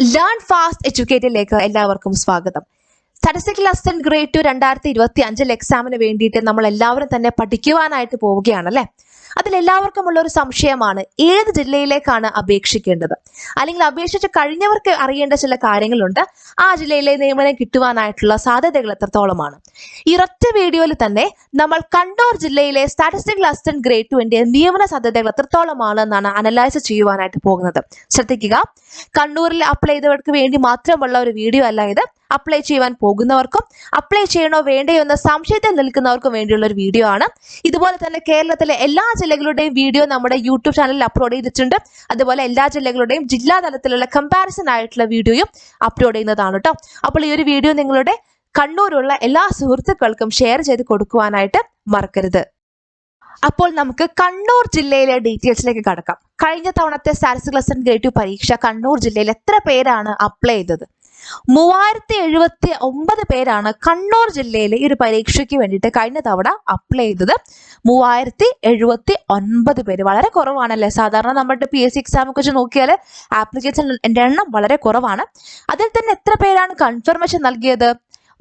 Learn fast എഡ്യൂക്കേറ്റഡിലേക്ക് എല്ലാവർക്കും സ്വാഗതം. Statistical assistant grade 2 2025 എക്സാമിന് വേണ്ടിയിട്ട് നമ്മൾ എല്ലാവരും തന്നെ പഠിക്കുവാനായിട്ട് പോവുകയാണല്ലേ. അതിലെല്ലാവർക്കും ഉള്ള ഒരു സംശയമാണ് ഏത് ജില്ലയിലേക്കാണ് അപേക്ഷിക്കേണ്ടത്, അല്ലെങ്കിൽ അപേക്ഷിച്ച് കഴിഞ്ഞവർക്ക് അറിയേണ്ട ചില കാര്യങ്ങളുണ്ട്. ആ ജില്ലയിലെ നിയമനം കിട്ടുവാനായിട്ടുള്ള സാധ്യതകൾ എത്രത്തോളമാണ്? ഈ ഒറ്റ വീഡിയോയിൽ തന്നെ നമ്മൾ കണ്ണൂർ ജില്ലയിലെ സ്റ്റാറ്റിസ്റ്റിക്കൽ അസിസ്റ്റന്റ് ഗ്രേഡ് 2 നിയമന സാധ്യതകൾ എത്രത്തോളമാണ് എന്നാണ് അനലൈസ് ചെയ്യുവാനായിട്ട് പോകുന്നത്. ശ്രദ്ധിക്കുക, കണ്ണൂരിൽ അപ്ലൈ ചെയ്തവർക്ക് വേണ്ടി മാത്രമുള്ള ഒരു വീഡിയോ അല്ല ഇത്. അപ്ലൈ ചെയ്യുവാൻ പോകുന്നവർക്കും അപ്ലൈ ചെയ്യണോ വേണ്ടയോ എന്ന സംശയത്തിൽ നിൽക്കുന്നവർക്കും വേണ്ടിയുള്ള ഒരു വീഡിയോ ആണ്. ഇതുപോലെ തന്നെ കേരളത്തിലെ എല്ലാ ജില്ലകളുടെയും വീഡിയോ നമ്മുടെ യൂട്യൂബ് ചാനലിൽ അപ്ലോഡ് ചെയ്തിട്ടുണ്ട്. അതുപോലെ എല്ലാ ജില്ലകളുടെയും ജില്ലാ തലത്തിലുള്ള കമ്പാരിസൺ ആയിട്ടുള്ള വീഡിയോയും അപ്ലോഡ് ചെയ്യുന്നതാണ് കേട്ടോ. അപ്പോൾ ഈ ഒരു വീഡിയോ നിങ്ങളുടെ കണ്ണൂരുള്ള എല്ലാ സുഹൃത്തുക്കൾക്കും ഷെയർ ചെയ്ത് കൊടുക്കുവാനായിട്ട് മറക്കരുത്. അപ്പോൾ നമുക്ക് കണ്ണൂർ ജില്ലയിലെ ഡീറ്റെയിൽസിലേക്ക് കടക്കാം. കഴിഞ്ഞ തവണത്തെ സ്റ്റാറ്റിസ്റ്റിക്കൽ അസിസ്റ്റന്റ് ഗ്രേഡ് 2 പരീക്ഷ കണ്ണൂർ ജില്ലയിൽ എത്ര പേരാണ് അപ്ലൈ ചെയ്തത്? 3079 പേരാണ് കണ്ണൂർ ജില്ലയിലെ ഈ ഒരു പരീക്ഷയ്ക്ക് വേണ്ടിയിട്ട് കഴിഞ്ഞ തവണ അപ്ലൈ ചെയ്തത്. 3079 പേര്, വളരെ കുറവാണല്ലേ. സാധാരണ നമ്മുടെ PSC എക്സാമൊക്കെ വെച്ച് നോക്കിയാൽ ആപ്ലിക്കേഷൻ എണ്ണം വളരെ കുറവാണ്. അതിൽ തന്നെ എത്ര പേരാണ് കൺഫർമേഷൻ നൽകിയത്?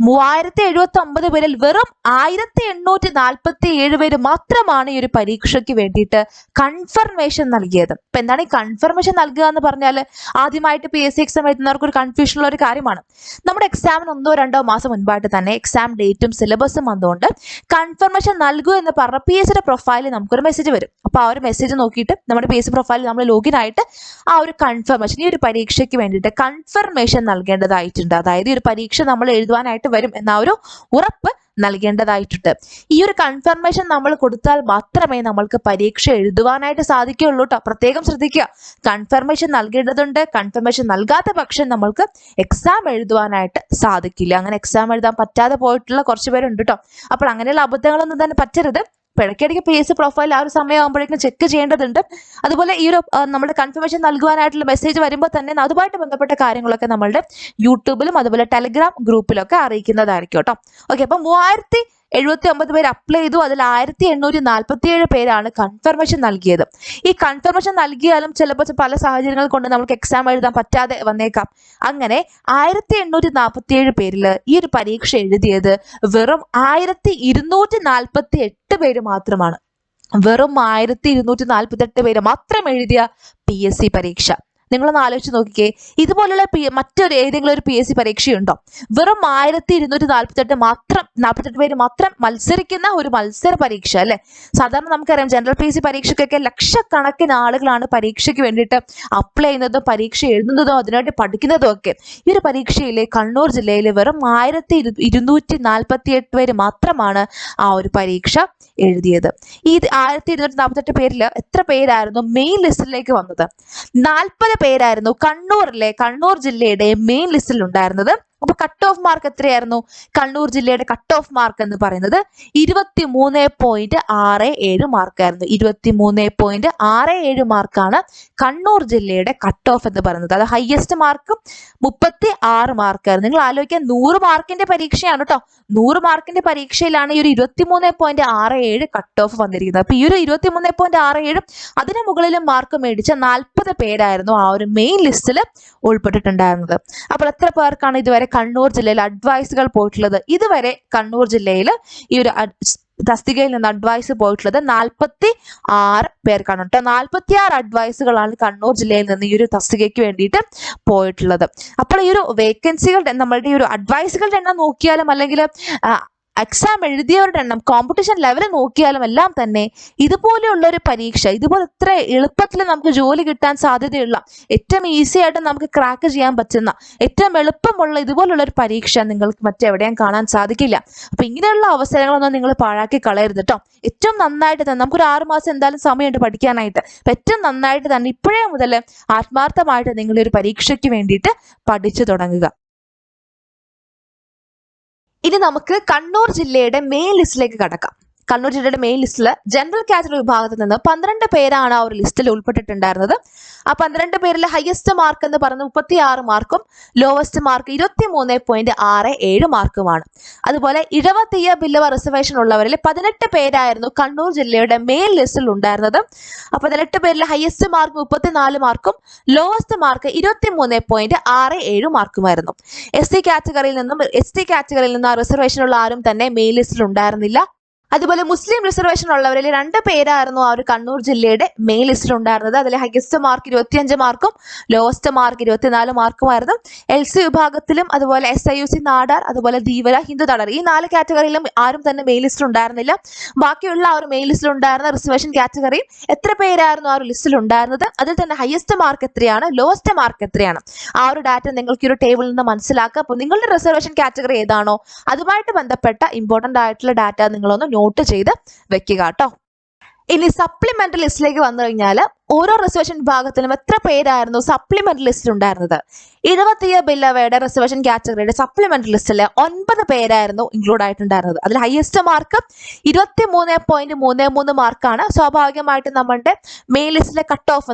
3079 പേരിൽ വെറും 1847 പേര് മാത്രമാണ് ഈ ഒരു പരീക്ഷയ്ക്ക് വേണ്ടിയിട്ട് കൺഫർമേഷൻ നൽകിയത്. ഇപ്പൊ എന്താണ് ഈ കൺഫർമേഷൻ നൽകുക എന്ന് പറഞ്ഞാൽ, ആദ്യമായിട്ട് PSC എക്സാം എഴുതുന്നവർക്ക് ഒരു കൺഫ്യൂഷൻ ഉള്ള ഒരു കാര്യമാണ്. നമ്മുടെ എക്സാമിന് 1-2 മാസം മുൻപായിട്ട് തന്നെ എക്സാം ഡേറ്റും സിലബസും വന്നുകൊണ്ട് കൺഫർമേഷൻ നൽകൂ എന്ന് പറഞ്ഞ PSCയുടെ പ്രൊഫൈലിൽ നമുക്കൊരു മെസ്സേജ് വരും. അപ്പോൾ ആ ഒരു മെസ്സേജ് നോക്കിയിട്ട് നമ്മുടെ PSC പ്രൊഫൈലിൽ നമ്മൾ ലോഗിൻ ആയിട്ട് ആ ഒരു കൺഫർമേഷൻ, ഈ ഒരു പരീക്ഷയ്ക്ക് വേണ്ടിയിട്ട് കൺഫർമേഷൻ നൽകേണ്ടതായിട്ടുണ്ട്. അതായത് ഈ ഒരു പരീക്ഷ നമ്മൾ എഴുതുവാനായിട്ട് വരും എന്ന ഒരു ഉറപ്പ് നൽകേണ്ടതായിട്ടുണ്ട്. ഈ ഒരു കൺഫർമേഷൻ നമ്മൾ കൊടുത്താൽ മാത്രമേ നമ്മൾക്ക് പരീക്ഷ എഴുതുവാനായിട്ട് സാധിക്കുകയുള്ളൂ കേട്ടോ. പ്രത്യേകം ശ്രദ്ധിക്കുക, കൺഫർമേഷൻ നൽകേണ്ടതുണ്ട്. കൺഫർമേഷൻ നൽകാത്ത പക്ഷം നമ്മൾക്ക് എക്സാം എഴുതുവാനായിട്ട് സാധിക്കില്ല. അങ്ങനെ എക്സാം എഴുതാൻ പറ്റാതെ പോയിട്ടുള്ള കുറച്ച് പേരുണ്ട് കേട്ടോ. അപ്പോൾ അങ്ങനെയുള്ള അബദ്ധങ്ങളൊന്നും തന്നെ പറ്റരുത്. ഇടയ്ക്കിടയ്ക്ക് PSC പ്രൊഫൈൽ ആ ഒരു സമയമാകുമ്പോഴേക്കും ചെക്ക് ചെയ്യേണ്ടതുണ്ട്. അതുപോലെ ഈ ഒരു നമ്മുടെ കൺഫർമേഷൻ നൽകുവാനായിട്ടുള്ള മെസ്സേജ് വരുമ്പോൾ തന്നെ അതുമായിട്ട് ബന്ധപ്പെട്ട കാര്യങ്ങളൊക്കെ നമ്മളുടെ യൂട്യൂബിലും അതുപോലെ ടെലഗ്രാം ഗ്രൂപ്പിലൊക്കെ അറിയിക്കുന്നതായിരിക്കും കേട്ടോ. ഓക്കെ, അപ്പം 3079 പേര് അപ്ലൈ ചെയ്തു. അതിൽ 1847 പേരാണ് കൺഫർമേഷൻ നൽകിയത്. ഈ കൺഫർമേഷൻ നൽകിയാലും ചിലപ്പോൾ പല സാഹചര്യങ്ങൾ കൊണ്ട് നമുക്ക് എക്സാം എഴുതാൻ പറ്റാതെ വന്നേക്കാം. അങ്ങനെ 1847 പേരിൽ ഈ ഒരു പരീക്ഷ എഴുതിയത് വെറും 1248 പേര് മാത്രമാണ്. വെറും 1248 പേര് മാത്രം എഴുതിയ PSC പരീക്ഷ. നിങ്ങളൊന്ന് ആലോചിച്ച് നോക്കിക്കേ, ഇതുപോലുള്ള മറ്റൊരു ഏതെങ്കിലും ഒരു PSC പരീക്ഷയുണ്ടോ? വെറും 1248 പേര് മാത്രം മത്സരിക്കുന്ന ഒരു മത്സര പരീക്ഷ അല്ലെ. സാധാരണ നമുക്കറിയാം ജനറൽ PSC പരീക്ഷയ്ക്കൊക്കെ ലക്ഷക്കണക്കിന് ആളുകളാണ് പരീക്ഷയ്ക്ക് വേണ്ടിയിട്ട് അപ്ലൈ ചെയ്യുന്നതും പരീക്ഷ എഴുതുന്നതും അതിനുവേണ്ടി പഠിക്കുന്നതും ഒക്കെ. ഈ ഒരു പരീക്ഷയിലെ കണ്ണൂർ ജില്ലയിലെ വെറും 1248 പേര് മാത്രമാണ് ആ ഒരു പരീക്ഷ എഴുതിയത്. ഈ 1248 പേരിൽ എത്ര പേരായിരുന്നു മെയിൻ ലിസ്റ്റിലേക്ക് വന്നത്? 40 പേരായിരുന്നു കണ്ണൂർ ജില്ലയുടെ മെയിൻ ലിസ്റ്റിൽ ഉണ്ടായിരുന്നത്. അപ്പൊ കട്ട് ഓഫ് മാർക്ക് എത്രയായിരുന്നു? കണ്ണൂർ ജില്ലയുടെ കട്ട് ഓഫ് മാർക്ക് എന്ന് പറയുന്നത് 23.67 മാർക്കായിരുന്നു. 23.67 മാർക്കാണ് കണ്ണൂർ ജില്ലയുടെ കട്ട് ഓഫ് എന്ന് പറയുന്നത്. അത് ഹയസ്റ്റ് മാർക്ക് 36 മാർക്കായിരുന്നു. നിങ്ങൾ ആലോചിക്കാൻ, 100 മാർക്കിന്റെ പരീക്ഷയാണ് കേട്ടോ. 100 മാർക്കിന്റെ പരീക്ഷയിലാണ് ഈ ഒരു 23.67 കട്ട് ഓഫ് വന്നിരിക്കുന്നത്. അപ്പൊ ഈ ഒരു 23.67 അതിന് മുകളിലും മാർക്ക് മേടിച്ച 40 പേരായിരുന്നു ആ ഒരു മെയിൻ ലിസ്റ്റിൽ ഉൾപ്പെട്ടിട്ടുണ്ടായിരുന്നത്. അപ്പോൾ എത്ര പേർക്കാണ് ഇതുവരെ കണ്ണൂർ ജില്ലയിൽ അഡ്വൈസുകൾ പോയിട്ടുള്ളത്? ഇതുവരെ കണ്ണൂർ ജില്ലയിൽ ഈ ഒരു തസ്തികയിൽ നിന്ന് അഡ്വൈസ് പോയിട്ടുള്ളത് 46 പേർക്കാണ് കേട്ടോ. 46 അഡ്വൈസുകളാണ് കണ്ണൂർ ജില്ലയിൽ നിന്ന് ഈ ഒരു തസ്തികയ്ക്ക് വേണ്ടിയിട്ട് പോയിട്ടുള്ളത്. അപ്പോൾ ഈ ഒരു വേക്കൻസികളുടെ നമ്മളുടെ ഈ ഒരു അഡ്വൈസുകളുടെ എണ്ണം നോക്കിയാലും അല്ലെങ്കിൽ എക്സാം എഴുതിയവരുടെ എണ്ണം, കോമ്പറ്റീഷൻ ലെവൽ നോക്കിയാലും എല്ലാം തന്നെ ഇതുപോലെയുള്ള ഒരു പരീക്ഷ, ഇതുപോലെ ഇത്ര എളുപ്പത്തിൽ നമുക്ക് ജോലി കിട്ടാൻ സാധ്യതയുള്ള, ഏറ്റവും ഈസി ആയിട്ട് നമുക്ക് ക്രാക്ക് ചെയ്യാൻ പറ്റുന്ന, ഏറ്റവും എളുപ്പമുള്ള ഇതുപോലുള്ള ഒരു പരീക്ഷ നിങ്ങൾക്ക് മറ്റെവിടെയും കാണാൻ സാധിക്കില്ല. അപ്പൊ ഇങ്ങനെയുള്ള അവസരങ്ങളൊന്നും നിങ്ങൾ പാഴാക്കി കളയരുത് കേട്ടോ. ഏറ്റവും നന്നായിട്ട് തന്നെ നമുക്കൊരു 6 മാസം എന്തായാലും സമയമുണ്ട് പഠിക്കാനായിട്ട്. അപ്പൊ ഏറ്റവും നന്നായിട്ട് തന്നെ ഇപ്പോഴേ മുതൽ ആത്മാർത്ഥമായിട്ട് നിങ്ങൾ ഒരു പരീക്ഷയ്ക്ക് വേണ്ടിയിട്ട് പഠിച്ചു തുടങ്ങുക. ഇനി നമുക്ക് കണ്ണൂർ ജില്ലയുടെ മെയിൻ ലിസ്റ്റിലേക്ക് കടക്കാം. കണ്ണൂർ ജില്ലയുടെ മെയിൻ ലിസ്റ്റിൽ ജനറൽ കാറ്റഗറി വിഭാഗത്തിൽ നിന്ന് 12 പേരാണ് ആ ഒരു ലിസ്റ്റിൽ ഉൾപ്പെട്ടിട്ടുണ്ടായിരുന്നത്. ആ 12 പേരിൽ ഹയസ്റ്റ് മാർക്ക് എന്ന് പറയുന്നത് 36 മാർക്കും ലോവസ്റ്റ് മാർക്ക് 23.67 മാർക്കുമാണ്. അതുപോലെ ഇഴവത്തീയ ബില്ലവ റിസർവേഷൻ ഉള്ളവരിൽ 18 പേരായിരുന്നു കണ്ണൂർ ജില്ലയുടെ മെയിൻ ലിസ്റ്റിൽ ഉണ്ടായിരുന്നത്. അപ്പൊ 18 പേരിൽ ഹയസ്റ്റ് മാർക്ക് 34 മാർക്കും ലോവസ്റ്റ് മാർക്ക് 23.67 മാർക്കുമായിരുന്നു. SC കാറ്റഗറിയിൽ നിന്നും ആ റിസർവേഷൻ ഉള്ള ആരും തന്നെ മെയിൻ ലിസ്റ്റിൽ ഉണ്ടായിരുന്നില്ല. അതുപോലെ മുസ്ലിം റിസർവേഷൻ ഉള്ളവരിൽ 2 പേരായിരുന്നു ആ ഒരു കണ്ണൂർ ജില്ലയുടെ മെയിൻ ലിസ്റ്റിൽ ഉണ്ടായിരുന്നത്. അതിൽ ഹയസ്റ്റ് മാർക്ക് 25 മാർക്കും ലോവസ്റ്റ് മാർക്ക് 24 മാർക്കുമായിരുന്നു. LC വിഭാഗത്തിലും അതുപോലെ SIUC നാടാർ, അതുപോലെ ധീവര, ഹിന്ദു തടർ, ഈ 4 കാറ്റഗറിയിലും ആരും തന്നെ മെയിൻ ലിസ്റ്റിൽ ഉണ്ടായിരുന്നില്ല. ബാക്കിയുള്ള ആ ഒരു മെയിൻ ലിസ്റ്റിൽ ഉണ്ടായിരുന്ന റിസർവേഷൻ കാറ്റഗറിയും എത്ര പേരായിരുന്നു ആ ഒരു ലിസ്റ്റിൽ ഉണ്ടായിരുന്നത്, അതിൽ തന്നെ ഹയസ്റ്റ് മാർക്ക് എത്രയാണ്, ലോവസ്റ്റ് മാർക്ക് എത്രയാണ്, ആ ഒരു ഡാറ്റ നിങ്ങൾക്ക് ഈ ഒരു ടേബിളിൽ നിന്ന് മനസ്സിലാക്കുക. അപ്പോൾ നിങ്ങളുടെ റിസർവേഷൻ കാറ്റഗറി ഏതാണോ അതുമായിട്ട് ബന്ധപ്പെട്ട ഇമ്പോർട്ടന്റ് ആയിട്ടുള്ള ഡാറ്റ നിങ്ങളൊന്ന് നോട്ട് ചെയ്ത് വെക്കുക കേട്ടോ. ഇനി സപ്ലിമെന്ററി ലിസ്റ്റിലേക്ക് വന്നു കഴിഞ്ഞാൽ ഓരോ റിസർവേഷൻ വിഭാഗത്തിലും എത്ര പേരായിരുന്നു സപ്ലിമെന്ററി ലിസ്റ്റിൽ ഉണ്ടായിരുന്നത്? ഇഴവത്തീയ ബില്ലവയുടെ റിസർവേഷൻ കാറ്റഗറിയുടെ സപ്ലിമെന്ററി ലിസ്റ്റിൽ 9 പേരായിരുന്നു ഇൻക്ലൂഡ് ആയിട്ടുണ്ടായിരുന്നത്. അതിൽ ഹയസ്റ്റ് മാർക്ക് 23.33 മാർക്കാണ്. സ്വാഭാവികമായിട്ടും നമ്മുടെ മെയിൻ ലിസ്റ്റിലെ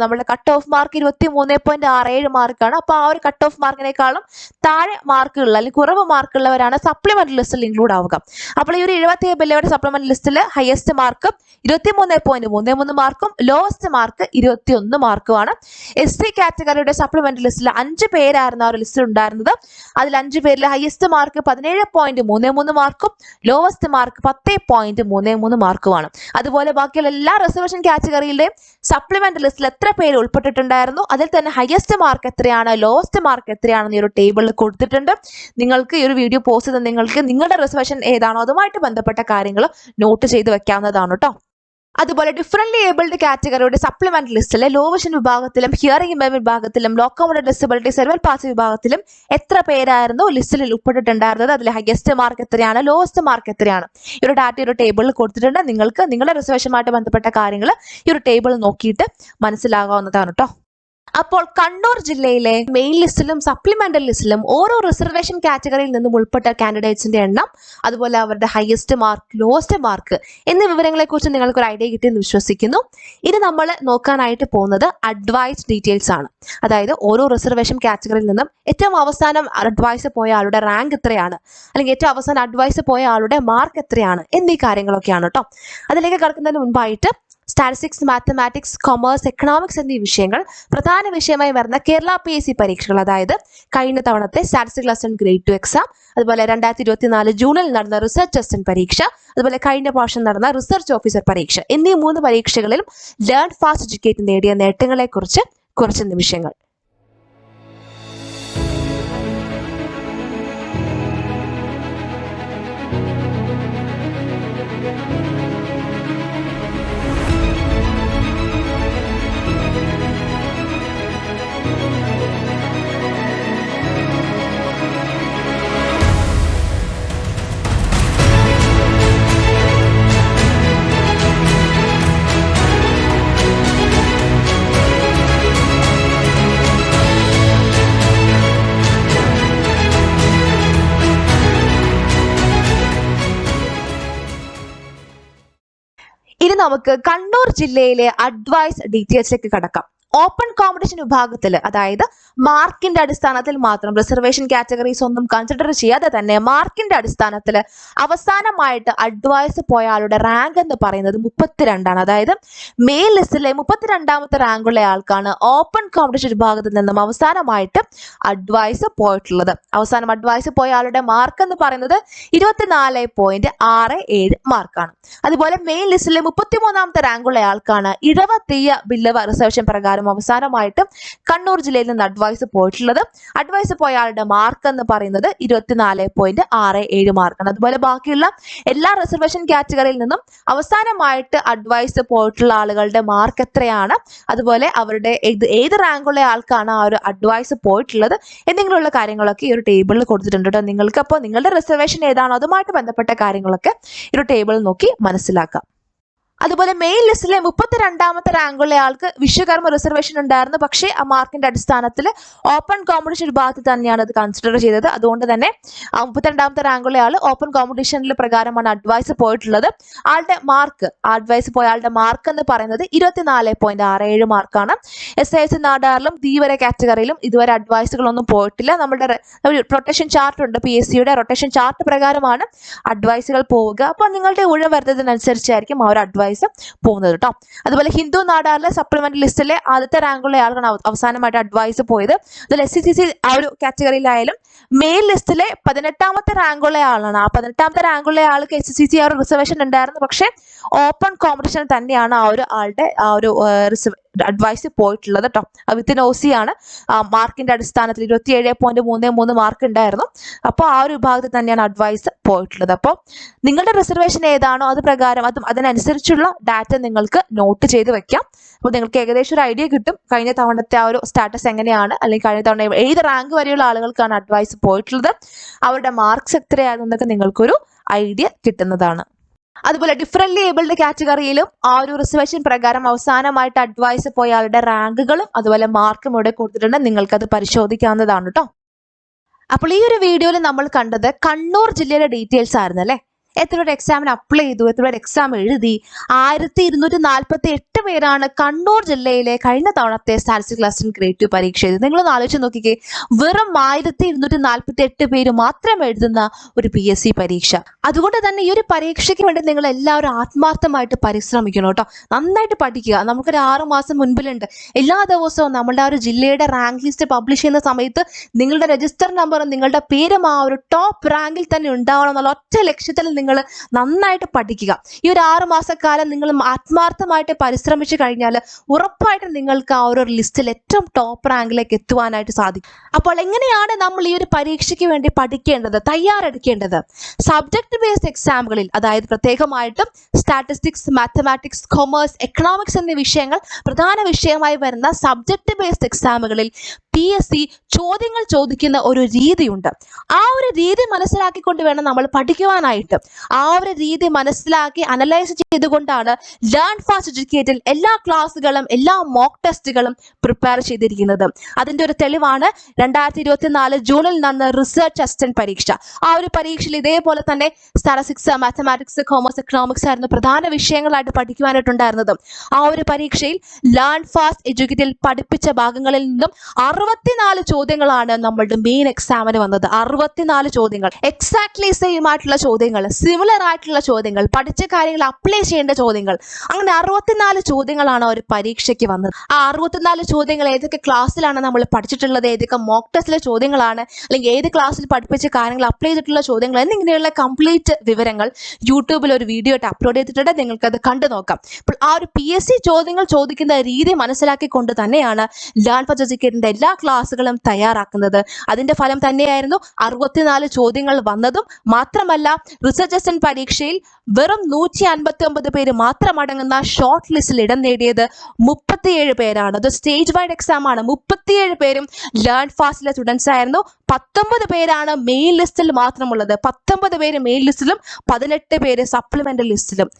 നമ്മുടെ കട്ട് ഓഫ് മാർക്ക് 23.67 മാർക്കാണ്. അപ്പോൾ ആ ഒരു കട്ട് ഓഫ് മാർക്കിനേക്കാളും താഴെ മാർക്കുള്ള അല്ലെങ്കിൽ കുറവ് മാർക്കുള്ളവരാണ് സപ്ലിമെന്ററി ലിസ്റ്റിൽ ഇൻക്ലൂഡ് ആവുക. അപ്പോൾ ഈ ഒരു ഇഴവത്തീയ ബില്ലവയുടെ സപ്ലിമെന്ററി ലിസ്റ്റിൽ ഹയസ്റ്റ് മാർക്ക് 23.33 മാർക്കും ലോവസ്റ്റ് മാർക്ക് 21 മാർക്കുമാണ്. SC കാറ്റഗറിയുടെ സപ്ലിമെന്ററി ലിസ്റ്റിൽ 5 പേരായിരുന്നു ആ ഒരു ലിസ്റ്റിൽ ഉണ്ടായിരുന്നത്. അതിൽ 5 പേരിൽ ഹയസ്റ്റ് മാർക്ക് 17.33 മാർക്കും ലോവസ്റ്റ് മാർക്ക് 10.33 മാർക്കുമാണ്. അതുപോലെ ബാക്കിയുള്ള എല്ലാ റിസർവേഷൻ കാറ്റഗറിയിലെയും സപ്ലിമെന്ററി ലിസ്റ്റിൽ എത്ര പേര് ഉൾപ്പെട്ടിട്ടുണ്ടായിരുന്നു, അതിൽ തന്നെ ഹയസ്റ്റ് മാർക്ക് എത്രയാണ്, ലോവസ്റ്റ് മാർക്ക് എത്രയാണെന്ന് ഈ ഒരു ടേബിളിൽ കൊടുത്തിട്ടുണ്ട്. നിങ്ങൾക്ക് ഈ ഒരു വീഡിയോ പോസ്റ്റ് ചെയ്ത് നിങ്ങൾക്ക് നിങ്ങളുടെ റിസർവേഷൻ ഏതാണോ അതുമായിട്ട് ബന്ധപ്പെട്ട കാര്യങ്ങൾ നോട്ട് ചെയ്ത് വെക്കാവുന്നതാണ് കേട്ടോ. അതുപോലെ ഡിഫറൻറ്റ്ലി ഏബിൾഡ് കാറ്റഗറിയുടെ സപ്ലിമെന്ററി ലിസ്റ്റിലെ ലോ വിഷൻ വിഭാഗത്തിലും ഹിയറിംഗ് ഇമ്പയർമെന്റ് വിഭാഗത്തിലും ലോക്കോമോട്ടീവ് ഡിസബിലിറ്റി സെർവൽ പാസി വിഭാഗത്തിലും എത്ര പേരായിരുന്നു ലിസ്റ്റിൽ ഉൾപ്പെട്ടിട്ടുണ്ടായിരുന്നത്, അതിൽ ഹയസ്റ്റ് മാർക്ക് എത്രയാണ്, ലോവസ്റ്റ് മാർക്ക് എത്രയാണ്, ഈ ഒരു ഡാറ്റ ഒരു ടേബിളിൽ കൊടുത്തിട്ടുണ്ട്. നിങ്ങൾക്ക് നിങ്ങളുടെ റിസർവേഷനുമായിട്ട് ബന്ധപ്പെട്ട കാര്യങ്ങൾ ഈ ഒരു ടേബിൾ നോക്കിയിട്ട് മനസ്സിലാകാവുന്നതാണ് കേട്ടോ. അപ്പോൾ കണ്ണൂർ ജില്ലയിലെ മെയിൻ ലിസ്റ്റിലും സപ്ലിമെന്ററി ലിസ്റ്റിലും ഓരോ റിസർവേഷൻ കാറ്റഗറിയിൽ നിന്നും ഉൾപ്പെട്ട കാൻഡിഡേറ്റ്സിന്റെ എണ്ണം, അതുപോലെ അവരുടെ ഹയസ്റ്റ് മാർക്ക്, ലോവസ്റ്റ് മാർക്ക് എന്നീ വിവരങ്ങളെ കുറിച്ച് നിങ്ങൾക്ക് ഒരു ഐഡിയ കിട്ടിയെന്ന് വിശ്വസിക്കുന്നു. ഇനി നമ്മൾ നോക്കാനായിട്ട് പോകുന്നത് അഡ്വൈസ് ഡീറ്റെയിൽസ് ആണ്. അതായത് ഓരോ റിസർവേഷൻ കാറ്റഗറിയിൽ നിന്നും ഏറ്റവും അവസാനം അഡ്വൈസ് പോയ ആളുടെ റാങ്ക് എത്രയാണ്, അല്ലെങ്കിൽ ഏറ്റവും അവസാനം അഡ്വൈസ് പോയ ആളുടെ മാർക്ക് എത്രയാണ് എന്നീ കാര്യങ്ങളൊക്കെയാണ് കേട്ടോ. അതിലേക്ക് കടക്കുന്നതിന് മുൻപായിട്ട് സ്റ്റാറ്റിസ്റ്റിക്സ്, മാത്തമാറ്റിക്സ്, കൊമേഴ്സ്, എക്കണോമിക്സ് എന്നീ വിഷയങ്ങൾ പ്രധാന വിഷയമായി വരുന്ന കേരള PSC പരീക്ഷകൾ, അതായത് കഴിഞ്ഞ തവണത്തെ സ്റ്റാറ്റിസ്റ്റിക്സ് അസിസ്റ്റന്റ് ഗ്രേഡ് 2 എക്സാം, അതുപോലെ 2024 ജൂണിൽ നടന്ന റിസർച്ച് അസിസ്റ്റന്റ് പരീക്ഷ, അതുപോലെ കഴിഞ്ഞ വർഷം നടന്ന റിസർച്ച് ഓഫീസർ പരീക്ഷ എന്നീ 3 പരീക്ഷകളിലും ലേൺ ഫാസ്റ്റ് എഡ്യൂക്കേറ്റ് നേടിയ നേട്ടങ്ങളെക്കുറിച്ച് കുറച്ച് നിമിഷങ്ങൾ. ഇനി നമുക്ക് കണ്ണൂർ ജില്ലയിലെ അഡ്വൈസ് ഡീറ്റെയിൽസിലേക്ക് കടക്കാം. ഓപ്പൺ കോമ്പറ്റീഷൻ വിഭാഗത്തിൽ, അതായത് മാർക്കിന്റെ അടിസ്ഥാനത്തിൽ മാത്രം, റിസർവേഷൻ കാറ്റഗറീസ് ഒന്നും കൺസിഡർ ചെയ്യാതെ തന്നെ മാർക്കിന്റെ അടിസ്ഥാനത്തിൽ അവസാനമായിട്ട് അഡ്വൈസ് പോയ ആളുടെ റാങ്ക് എന്ന് പറയുന്നത് 32 ആണ്. അതായത് മെയിൻ ലിസ്റ്റിലെ 32ാമത്തെ റാങ്കുള്ള ആൾക്കാണ് ഓപ്പൺ കോമ്പറ്റീഷൻ വിഭാഗത്തിൽ നിന്നും അവസാനമായിട്ട് അഡ്വൈസ് പോയിട്ടുള്ളത്. അവസാനം അഡ്വൈസ് പോയ ആളുടെ മാർക്ക് എന്ന് പറയുന്നത് 24.67 മാർക്കാണ്. അതുപോലെ മെയിൻ ലിസ്റ്റിലെ 33ാമത്തെ റാങ്കുള്ള ആൾക്കാണ് ഇഴവത്തീയ ബില്ലവ റിസർവേഷൻ പ്രകാരം അവസാനമായിട്ട് കണ്ണൂർ ജില്ലയിൽ നിന്ന് അഡ്വൈസ് പോയിട്ടുള്ളത്. അഡ്വൈസ് പോയ ആളുടെ മാർക്ക് എന്ന് പറയുന്നത് 24.67 മാർക്കാണ്. അതുപോലെ ബാക്കിയുള്ള എല്ലാ റിസർവേഷൻ കാറ്റഗറിയിൽ നിന്നും അവസാനമായിട്ട് അഡ്വൈസ് പോയിട്ടുള്ള ആളുകളുടെ മാർക്ക് എത്രയാണ്, അതുപോലെ അവരുടെ ഏത് റാങ്കുള്ള ആൾക്കാണ് ആ ഒരു അഡ്വൈസ് പോയിട്ടുള്ളത് എന്നിങ്ങനെയുള്ള കാര്യങ്ങളൊക്കെ ഈ ഒരു ടേബിളിൽ കൊടുത്തിട്ടുണ്ട് കേട്ടോ. നിങ്ങൾക്ക് അപ്പോൾ നിങ്ങളുടെ റിസർവേഷൻ ഏതാണോ അതുമായിട്ട് ബന്ധപ്പെട്ട കാര്യങ്ങളൊക്കെ ഈ ഒരു ടേബിളിൽ നോക്കി മനസ്സിലാക്കാം. അതുപോലെ മെയിൻ ലിസ്റ്റിലെ 32ാമത്തെ റാങ്കുള്ള ആൾക്ക് വിശ്വകർമ്മ റിസർവേഷൻ ഉണ്ടായിരുന്നു. പക്ഷേ ആ മാർക്കിന്റെ അടിസ്ഥാനത്തിൽ ഓപ്പൺ കോമ്പറ്റീഷൻ വിഭാഗത്തിൽ തന്നെയാണ് അത് കൺസിഡർ ചെയ്തത്. അതുകൊണ്ട് തന്നെ 32ാമത്തെ റാങ്കുള്ള ആൾ ഓപ്പൺ കോമ്പറ്റീഷനിൽ പ്രകാരമാണ് അഡ്വൈസ് പോയിട്ടുള്ളത്. ആളുടെ മാർക്ക് അഡ്വൈസ് പോയ ആളുടെ മാർക്ക് എന്ന് പറയുന്നത് 24.67 മാർക്കാണ്. SIS നാടാറിലും ധീവര കാറ്റഗറിയിലും ഇതുവരെ അഡ്വൈസുകളൊന്നും പോയിട്ടില്ല. നമ്മുടെ റൊട്ടേഷൻ ചാർട്ട് ഉണ്ട്, PSCയുടെ റൊട്ടേഷൻ ചാർട്ട് പ്രകാരമാണ് അഡ്വൈസുകൾ പോവുക. അപ്പോൾ നിങ്ങളുടെ ഊഴം വരുന്നതിനനുസരിച്ചായിരിക്കും ആ ഒരു അഡ്വൈസ് പോകുന്നത് കേട്ടോ. അതുപോലെ ഹിന്ദു നാടാറിലെ സപ്ലിമെന്റ് ലിസ്റ്റിലെ ആദ്യത്തെ റാങ്കുള്ള ആളാണ് അവസാനമായിട്ട് അഡ്വൈസ് പോയത്. അതിൽ SCCC ആ ഒരു കാറ്റഗറിയിലായാലും മെയിൻ ലിസ്റ്റിലെ 18ാമത്തെ റാങ്കുള്ള ആളാണ്. ആ 18ാമത്തെ റാങ്കുള്ള ആൾക്ക് SCCC ആ ഒരു റിസർവേഷൻ ഉണ്ടായിരുന്നു. പക്ഷേ ഓപ്പൺ കോമ്പറ്റീഷൻ തന്നെയാണ് ആ ഒരു ആളുടെ ആ ഒരു അഡ്വൈസ് പോയിട്ടുള്ളത് കേട്ടോ. വിത്തിൻ OC ആണ്. മാർക്കിന്റെ അടിസ്ഥാനത്തിൽ 27.33 മാർക്ക് ഉണ്ടായിരുന്നു. അപ്പോൾ ആ ഒരു വിഭാഗത്തിൽ തന്നെയാണ് അഡ്വൈസ് പോയിട്ടുള്ളത്. അപ്പോൾ നിങ്ങളുടെ റിസർവേഷൻ ഏതാണോ അത് പ്രകാരം അതിനനുസരിച്ചുള്ള ഡാറ്റ നിങ്ങൾക്ക് നോട്ട് ചെയ്ത് വെക്കാം. അപ്പോൾ നിങ്ങൾക്ക് ഏകദേശം ഒരു ഐഡിയ കിട്ടും കഴിഞ്ഞ തവണത്തെ ആ ഒരു സ്റ്റാറ്റസ് എങ്ങനെയാണ്, അല്ലെങ്കിൽ കഴിഞ്ഞ തവണ ഏത് റാങ്ക് വരെയുള്ള ആളുകൾക്കാണ് അഡ്വൈസ് പോയിട്ടുള്ളത്, അവരുടെ മാർക്സ് എത്രയാണെന്നൊക്കെ നിങ്ങൾക്കൊരു ഐഡിയ കിട്ടുന്നതാണ്. അതുപോലെ ഡിഫറൻറ്റ്ലി ഏബിൾഡ് കാറ്റഗറിയിലും ആ ഒരു റിസർവേഷൻ പ്രകാരം അവസാനമായിട്ട് അഡ്വൈസ് പോയ ആളുടെ റാങ്കുകളും അതുപോലെ മാർക്കും ഇവിടെ കൊടുത്തിട്ടുണ്ട്. നിങ്ങൾക്കത് പരിശോധിക്കാവുന്നതാണ് കേട്ടോ. അപ്പോൾ ഈ ഒരു വീഡിയോയിൽ നമ്മൾ കണ്ടത് കണ്ണൂർ ജില്ലയിലെ ഡീറ്റെയിൽസ് ആയിരുന്നു അല്ലേ. എത്ര പേര് എക്സാമിന് അപ്ലൈ ചെയ്തു, എത്ര പേര് എക്സാം എഴുതി. 1248 പേരാണ് കണ്ണൂർ ജില്ലയിലെ കഴിഞ്ഞ തവണത്തെ സ്റ്റാറ്റിസ്റ്റിക്കൽ അസിസ്റ്റന്റ് ഗ്രേഡ് 2 പരീക്ഷ എഴുതി. നിങ്ങളൊന്ന് ആലോചിച്ച് നോക്കിക്കേ, വെറും 1248 പേര് മാത്രം എഴുതുന്ന ഒരു PSC പരീക്ഷ. അതുകൊണ്ട് തന്നെ ഈ ഒരു പരീക്ഷയ്ക്ക് വേണ്ടി നിങ്ങൾ എല്ലാവരും ആത്മാർത്ഥമായിട്ട് പരിശ്രമിക്കണം കേട്ടോ. നന്നായിട്ട് പഠിക്കുക. നമുക്കൊരു 6 മാസം മുൻപിലുണ്ട്. എല്ലാ ദിവസവും നമ്മുടെ ആ ഒരു ജില്ലയുടെ റാങ്ക് ലിസ്റ്റ് പബ്ലിഷ് ചെയ്യുന്ന സമയത്ത് നിങ്ങളുടെ രജിസ്റ്റർ നമ്പറും നിങ്ങളുടെ പേരും ആ ഒരു ടോപ്പ് റാങ്കിൽ തന്നെ ഉണ്ടാവണം എന്നുള്ള ഒറ്റ ലക്ഷ്യത്തിൽ നിങ്ങൾ നന്നായിട്ട് പഠിക്കുക. ഈ ഒരു 6 മാസക്കാലം നിങ്ങൾ ആത്മാർത്ഥമായിട്ട് പരിശ്രമിച്ചു കഴിഞ്ഞാൽ ഉറപ്പായിട്ടും നിങ്ങൾക്ക് ആ ഒരു ലിസ്റ്റിൽ ഏറ്റവും ടോപ്പ് റാങ്കിലേക്ക് എത്തുവാനായിട്ട് സാധിക്കും. അപ്പോൾ എങ്ങനെയാണ് നമ്മൾ ഈ ഒരു പരീക്ഷയ്ക്ക് വേണ്ടി പഠിക്കേണ്ടത്, തയ്യാറെടുക്കേണ്ടത്? സബ്ജക്ട് ബേസ്ഡ് എക്സാമുകളിൽ, അതായത് പ്രത്യേകമായിട്ടും സ്റ്റാറ്റിസ്റ്റിക്സ്, മാത്തമാറ്റിക്സ്, കൊമേഴ്സ്, എക്കണോമിക്സ് എന്നീ വിഷയങ്ങൾ പ്രധാന വിഷയമായി വരുന്ന സബ്ജക്ട് ബേസ്ഡ് എക്സാമുകളിൽ PSC ചോദ്യങ്ങൾ ചോദിക്കുന്ന ഒരു രീതിയുണ്ട്. ആ ഒരു രീതി മനസ്സിലാക്കിക്കൊണ്ട് വേണം നമ്മൾ പഠിക്കുവാനായിട്ട്. ആ ഒരു രീതി മനസ്സിലാക്കി അനലൈസ് ചെയ്തുകൊണ്ടാണ് ലേൺ ഫാസ്റ്റ് എഡ്യൂക്കേറ്റിൽ എല്ലാ ക്ലാസ്സുകളും എല്ലാ മോക്ക് ടെസ്റ്റുകളും പ്രിപ്പയർ ചെയ്തിരിക്കുന്നത്. അതിൻ്റെ ഒരു തെളിവാണ് 2024 ജൂണിൽ നടന്ന റിസർച്ച് അസിസ്റ്റന്റ് പരീക്ഷ. ആ ഒരു പരീക്ഷയിൽ ഇതേപോലെ തന്നെ സ്റ്റാറ്റിസ്റ്റിക്സ്, മാത്തമാറ്റിക്സ്, കൊമേഴ്സ്, എക്കണോമിക്സ് ആയിരുന്നു പ്രധാന വിഷയങ്ങളായിട്ട് പഠിക്കുവാനായിട്ടുണ്ടായിരുന്നത്. ആ ഒരു പരീക്ഷയിൽ ലേൺ ഫാസ്റ്റ് എഡ്യൂക്കേറ്റിൽ പഠിപ്പിച്ച ഭാഗങ്ങളിൽ നിന്നും 64 ചോദ്യങ്ങളാണ് നമ്മളുടെ മെയിൻ എക്സാമിന് വന്നത്. 64 ചോദ്യങ്ങൾ, എക്സാക്ട്ലി സെയിം ആയിട്ടുള്ള ചോദ്യങ്ങൾ, സിമിലർ ആയിട്ടുള്ള ചോദ്യങ്ങൾ, പഠിച്ച കാര്യങ്ങൾ അപ്ലൈ ചെയ്യേണ്ട ചോദ്യങ്ങൾ, അങ്ങനെ 64 ചോദ്യങ്ങളാണ് ഒരു പരീക്ഷയ്ക്ക് വന്നത്. ആ 64 ചോദ്യങ്ങൾ ഏതൊക്കെ ക്ലാസ്സിലാണ് നമ്മൾ പഠിച്ചിട്ടുള്ളത്, ഏതൊക്കെ മോക്ക് ടെസ്റ്റിലെ ചോദ്യങ്ങളാണ്, അല്ലെങ്കിൽ ഏത് ക്ലാസ്സിൽ പഠിപ്പിച്ച കാര്യങ്ങൾ അപ്ലൈ ചെയ്തിട്ടുള്ള ചോദ്യങ്ങൾ എന്നിങ്ങനെയുള്ള കംപ്ലീറ്റ് വിവരങ്ങൾ യൂട്യൂബിൽ ഒരു വീഡിയോ ആയിട്ട് അപ്ലോഡ് ചെയ്തിട്ടുണ്ട്. നിങ്ങൾക്കത് കണ്ടു നോക്കാം. അപ്പോൾ ആ ഒരു PSC ചോദ്യങ്ങൾ ചോദിക്കുന്ന രീതി മനസ്സിലാക്കിക്കൊണ്ട് തന്നെയാണ് ലേൺ ഫാസ്റ്റ് എഡ്യൂക്കേറ്റിന്റെ എല്ലാ ക്ലാസ്സുകളും തയ്യാറാക്കുന്നത്. അതിന്റെ ഫലം തന്നെയായിരുന്നു 64 ചോദ്യങ്ങൾ വന്നതും. മാത്രമല്ല റിസർച്ച് അസിസ്റ്റന്റ് പരീക്ഷയിൽ വെറും 159 പേര് മാത്രം അടങ്ങുന്ന ഷോർട്ട് ലിസ്റ്റിൽ ഇടം നേടിയത് 37 പേരാണ്. അത് സ്റ്റേജ് വൈഡ് എക്സാം ആണ്. 37 പേരും ലേൺ ഫാസ്റ്റിലെ സ്റ്റുഡൻസ് ആയിരുന്നു. 19 പേരാണ് മെയിൻ ലിസ്റ്റിൽ മാത്രമുള്ളത്. 19 പേര് മെയിൻ ലിസ്റ്റിലും 18 പേര് സപ്ലിമെന്ററി ലിസ്റ്റിലും.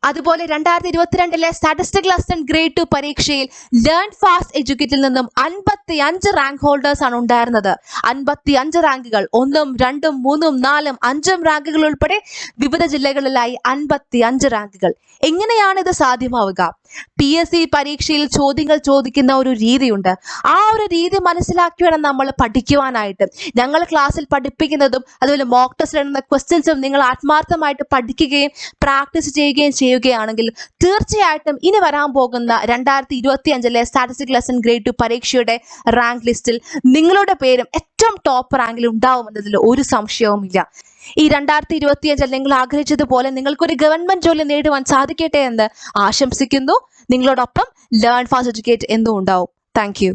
അതുപോലെ 2022 സ്റ്റാറ്റിസ്റ്റിക്കൽ അസിസ്റ്റന്റ് ഗ്രേഡ് 2 പരീക്ഷയിൽ ലേൺ ഫാസ്റ്റ് എഡ്യൂക്കേറ്റിൽ നിന്നും 55 റാങ്ക് ഹോൾഡേഴ്സ് ആണ് ഉണ്ടായിരുന്നത്. 55 റാങ്കുകൾ, 1, 2, 3, 4, 5 റാങ്കുകൾ ഉൾപ്പെടെ വിവിധ ജില്ലകളിലായി 55 റാങ്കുകൾ. എങ്ങനെയാണ് ഇത് സാധ്യമാവുക? PSC പരീക്ഷയിൽ ചോദ്യങ്ങൾ ചോദിക്കുന്ന ഒരു രീതിയുണ്ട്. ആ ഒരു രീതി മനസ്സിലാക്കി വേണം നമ്മൾ പഠിക്കുവാനായിട്ട്. ഞങ്ങൾ ക്ലാസ്സിൽ പഠിപ്പിക്കുന്നതും അതുപോലെ മോക്ക് ടെസ്റ്റിൽ ഇടുന്ന ക്വസ്റ്റ്യൻസും നിങ്ങൾ ആത്മാർത്ഥമായിട്ട് പഠിക്കുകയും പ്രാക്ടീസ് ചെയ്യുകയും ചെയ്യുകയാണെങ്കിൽ തീർച്ചയായിട്ടും ഇനി വരാൻ പോകുന്ന 2025 സ്റ്റാറ്റിസ്റ്റിക്കൽ അസിസ്റ്റന്റ് ഗ്രേഡ് 2 പരീക്ഷയുടെ റാങ്ക് ലിസ്റ്റിൽ നിങ്ങളുടെ പേരും ഏറ്റവും ടോപ്പ് റാങ്കിൽ ഉണ്ടാവുമെന്നതിൽ ഒരു സംശയവുമില്ല. ഈ 2025 നിങ്ങൾ ആഗ്രഹിച്ചതുപോലെ നിങ്ങൾക്കൊരു ഗവൺമെന്റ് ജോലി നേടുവാൻ സാധിക്കട്ടെ എന്ന് ആശംസിക്കുന്നു. നിങ്ങളോടൊപ്പം ലേൺ ഫാസ്റ്റ് എഡ്യൂക്കേറ്റ് എന്നും ഉണ്ടാവും. Thank you.